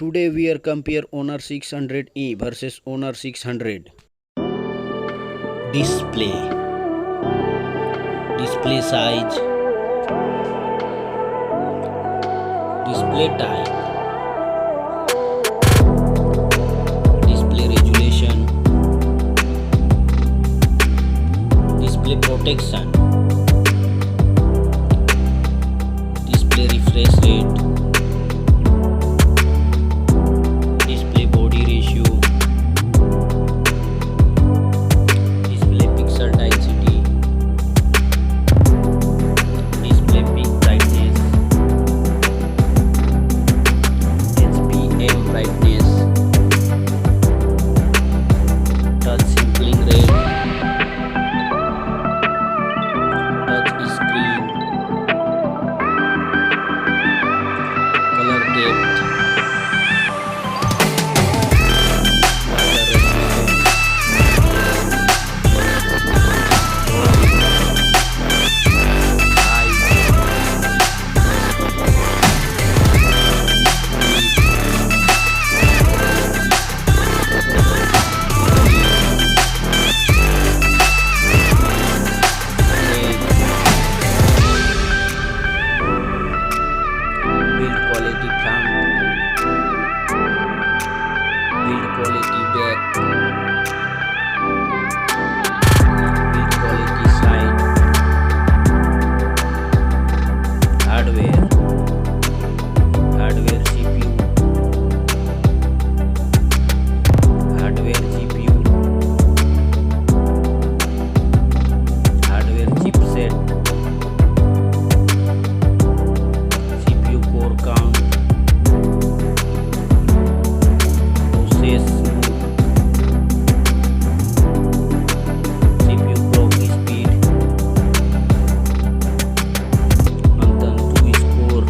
Today we are compare Honor 600e versus Honor 600. Display, display size, display type, display resolution, display protection, display refresh rate, display body ratio, display pixel density, display peak brightness, HPM brightness, touch sampling rate, touch screen, color depth, water resistance, height, build quality front, build quality back, build quality side, hardware, hardware CPU, hardware GPU, hardware chipset, CPU core count, process mode, CPU clock speed, Antutu score,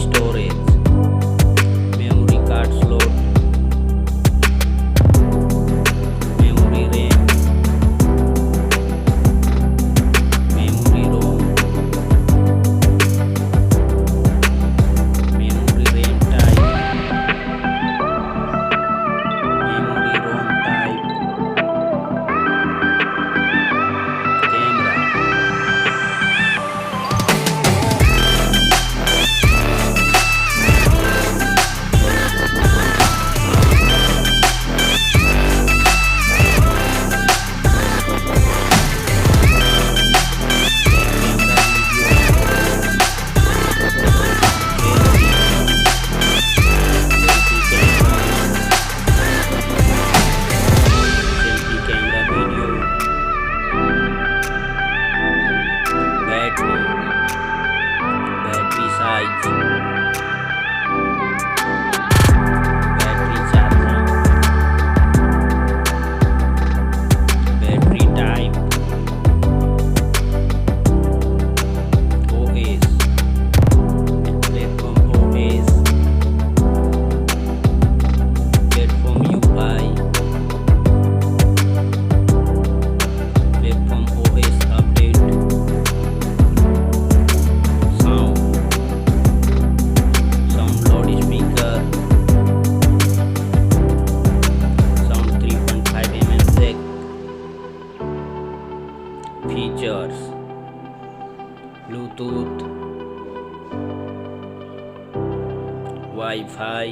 storage, memory card slot, memory RAM, memory ROM, memory RAM type, memory ROM type, camera, selfie camera video, battery, battery size, battery charger, battery type, OS, platform OS, platform UI, platform OS update, sound, sound loudspeaker, sound 3.5 mm jack, features, Bluetooth, Wi-Fi,